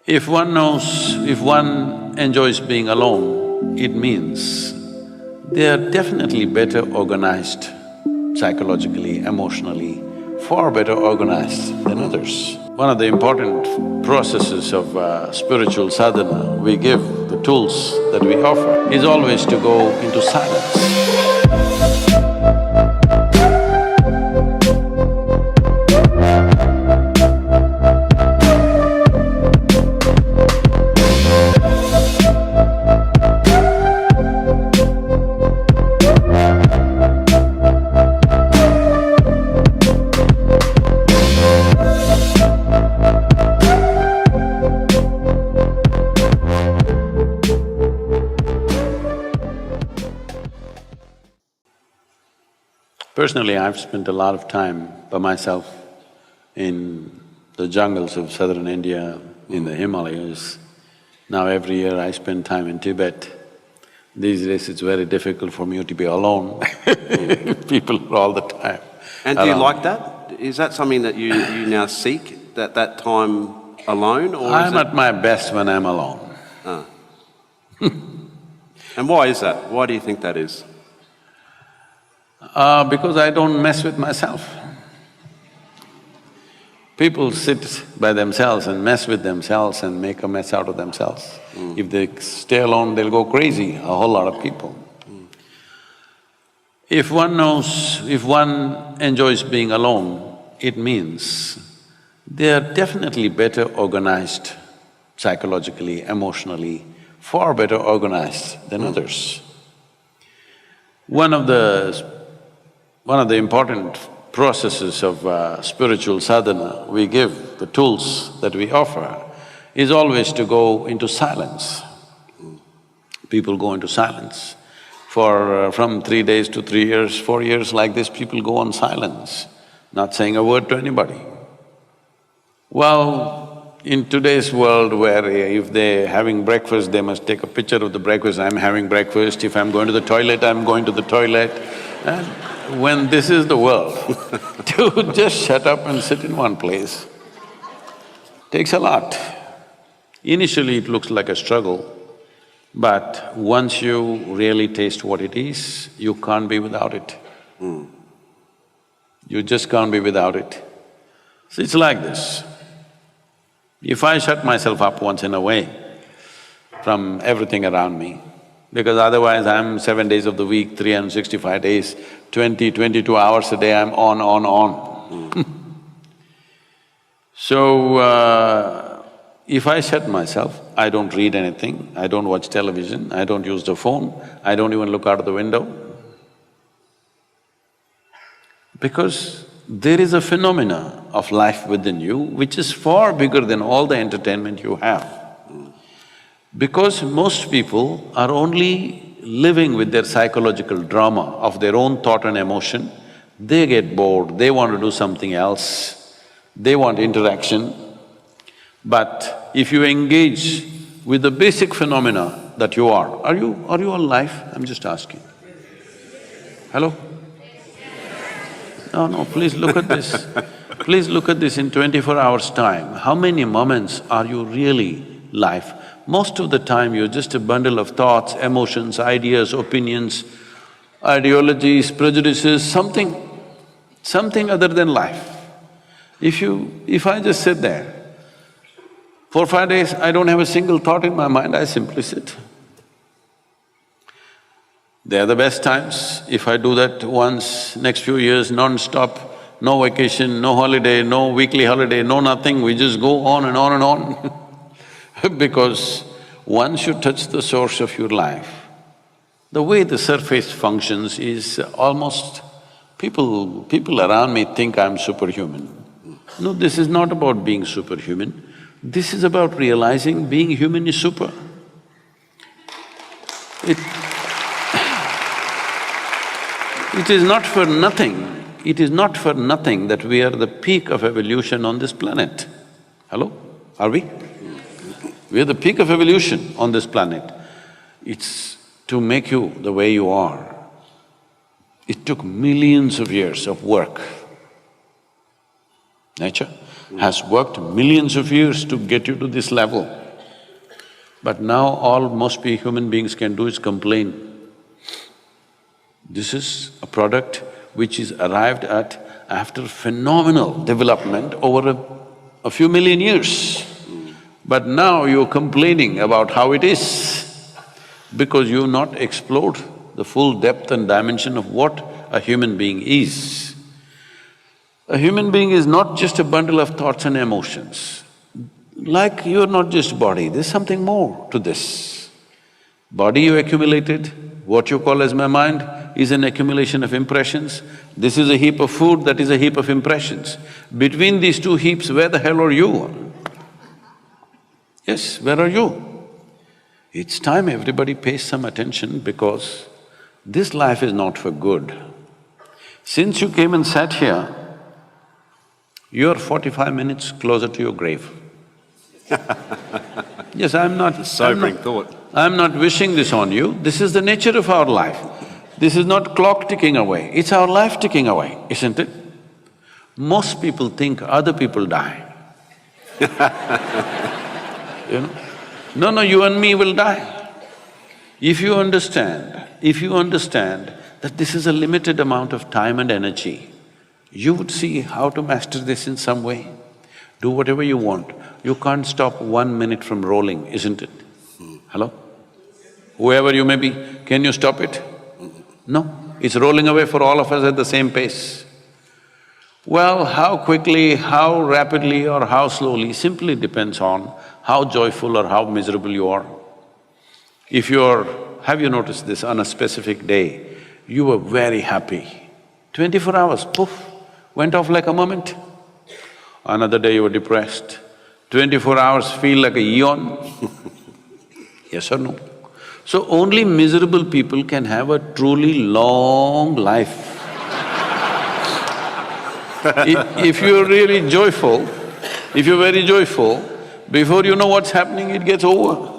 If one knows, if one enjoys being alone, it means they are definitely better organized psychologically, emotionally, far better organized than others. One of the important processes of spiritual sadhana we give, the tools that we offer, is always to go into silence. Personally, I've spent a lot of time by myself in the jungles of southern India, in the Himalayas. Now every year I spend time in Tibet. These days it's very difficult for me to be alone people are all the time. And do you like that? Is that something that you now seek, that time alone, or I'm at my best when I'm alone. Ah. And why is that? Why do you think that is? Because I don't mess with myself. People sit by themselves and mess with themselves and make a mess out of themselves. If they stay alone, they'll go crazy, a whole lot of people. If one knows, if one enjoys being alone, it means they are definitely better organized psychologically, emotionally, far better organized than others. One of the important processes of spiritual sadhana we give, the tools that we offer, is always to go into silence. People go into silence. From 3 days to 3 years, 4 years like this, people go on silence, not saying a word to anybody. Well, in today's world where if they're having breakfast, they must take a picture of the breakfast, I'm having breakfast, if I'm going to the toilet, I'm going to the toilet. And when this is the world, to just shut up and sit in one place takes a lot. Initially it looks like a struggle, but once you really taste what it is, you can't be without it. You just can't be without it. So it's like this. If I shut myself up once in a way from everything around me, because otherwise I'm 7 days of the week, 365 days, 22 hours a day, I'm on. So, if I shut myself, I don't read anything, I don't watch television, I don't use the phone, I don't even look out of the window. Because there is a phenomena of life within you which is far bigger than all the entertainment you have. Because most people are only living with their psychological drama of their own thought and emotion, they get bored, they want to do something else, they want interaction. But if you engage with the basic phenomena that you are you alive? I'm just asking. Hello? No, please look at this. Please look at this in 24 hours' time. How many moments are you really live? Most of the time you're just a bundle of thoughts, emotions, ideas, opinions, ideologies, prejudices, something other than life. If I just sit there, 4 or 5 days, I don't have a single thought in my mind, I simply sit. They are the best times. If I do that once, next few years, non-stop, no vacation, no holiday, no weekly holiday, no nothing, we just go on and on and on because once you touch the source of your life, the way the surface functions is almost… people around me think I'm superhuman. No, this is not about being superhuman, this is about realizing being human is super. It is not for nothing that we are the peak of evolution on this planet. Hello? Are we? We are the peak of evolution on this planet. It's to make you the way you are. It took millions of years of work. Nature. has worked millions of years to get you to this level. But now all most human beings can do is complain. This is a product which is arrived at after phenomenal development over a few million years. But now you're complaining about how it is because you've not explored the full depth and dimension of what a human being is. A human being is not just a bundle of thoughts and emotions. Like you're not just body, there's something more to this. Body you accumulated, what you call as my mind, is an accumulation of impressions. This is a heap of food, that is a heap of impressions. Between these two heaps, where the hell are you? Yes, where are you? It's time everybody pays some attention because this life is not for good. Since you came and sat here, you're 45 minutes closer to your grave. Yes, I'm not… Sobering thought. I'm not wishing this on you, this is the nature of our life. This is not clock ticking away, it's our life ticking away, isn't it? Most people think other people die. You know? No, you and me will die. If you understand that this is a limited amount of time and energy, you would see how to master this in some way. Do whatever you want. You can't stop 1 minute from rolling, isn't it? Hello? Whoever you may be, can you stop it? No, it's rolling away for all of us at the same pace. Well, how quickly, how rapidly or how slowly simply depends on how joyful or how miserable you are. If you're… have you noticed this, on a specific day, you were very happy, 24 hours, poof, went off like a moment. Another day you were depressed, 24 hours feel like a eon. Yes or no? So only miserable people can have a truly long life. If you're really joyful, if you're very joyful, before you know what's happening, it gets over.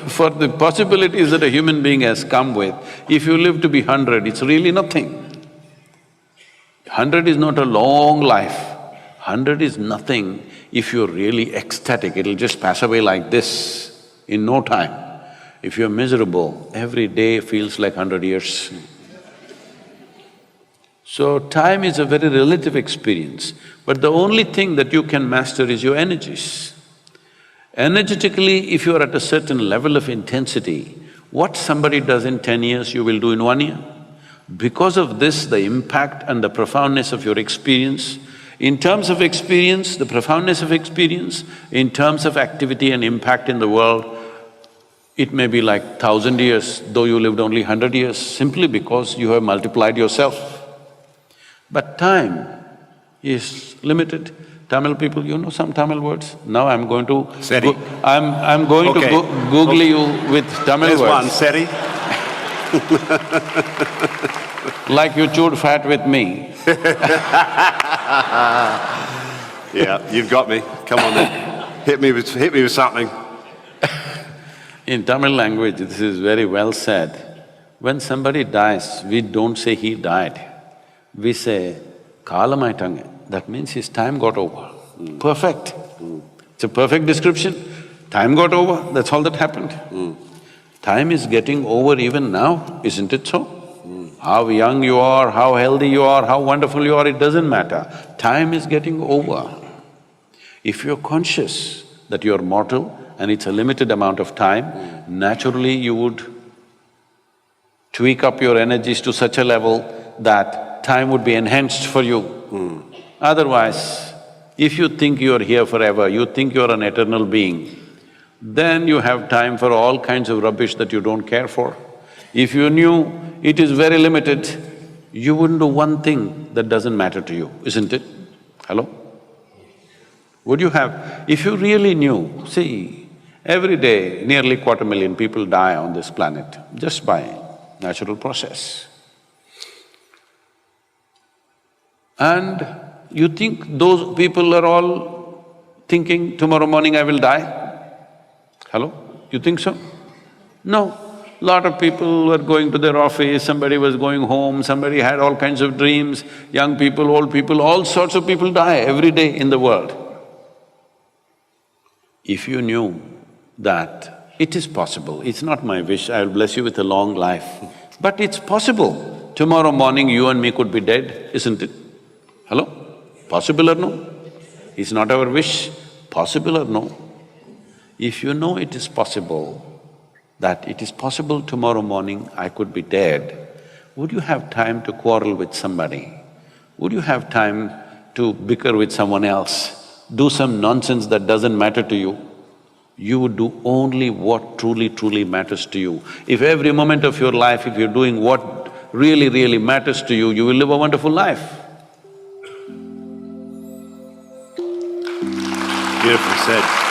For the possibilities that a human being has come with, if you live to be 100, it's really nothing. 100 is not a long life, 100 is nothing if you're really ecstatic, it'll just pass away like this in no time. If you're miserable, every day feels like 100 years. So time is a very relative experience, but the only thing that you can master is your energies. Energetically, if you're at a certain level of intensity, what somebody does in 10 years, you will do in 1 year. Because of this, the impact and the profoundness of your experience, in terms of experience, the profoundness of experience, in terms of activity and impact in the world, it may be like 1,000 years, though you lived only 100 years, simply because you have multiplied yourself. But time is limited. Tamil people, you know some Tamil words? Now I'm going to… Seri. I'm going to Google you with Tamil There's words. one, Seri. Like you chewed fat with me. Yeah, you've got me. Come on then. Hit me with something. In Tamil language, this is very well said. When somebody dies, we don't say he died. We say, kalamaitange. That means his time got over. Perfect. It's a perfect description. Time got over, that's all that happened. Time is getting over even now, isn't it so? How young you are, how healthy you are, how wonderful you are, it doesn't matter. Time is getting over. If you're conscious that you're mortal and it's a limited amount of time, naturally you would tweak up your energies to such a level that time would be enhanced for you. Otherwise, if you think you're here forever, you think you're an eternal being, then you have time for all kinds of rubbish that you don't care for. If you knew it is very limited, you wouldn't do one thing that doesn't matter to you, isn't it? Hello? Would you have… if you really knew, see, every day nearly 250,000 people die on this planet just by natural process. And you think those people are all thinking, tomorrow morning I will die? Hello? You think so? No. Lot of people were going to their office, somebody was going home, somebody had all kinds of dreams, young people, old people, all sorts of people die every day in the world. If you knew that it is possible, it's not my wish, I'll bless you with a long life, but it's possible. Tomorrow morning you and me could be dead, isn't it? Hello? Possible or no? It's not our wish, possible or no? If you know it is possible, that it is possible tomorrow morning I could be dead, would you have time to quarrel with somebody? Would you have time to bicker with someone else, do some nonsense that doesn't matter to you? You would do only what truly matters to you. If every moment of your life, if you're doing what really matters to you, you will live a wonderful life. Beautifully said.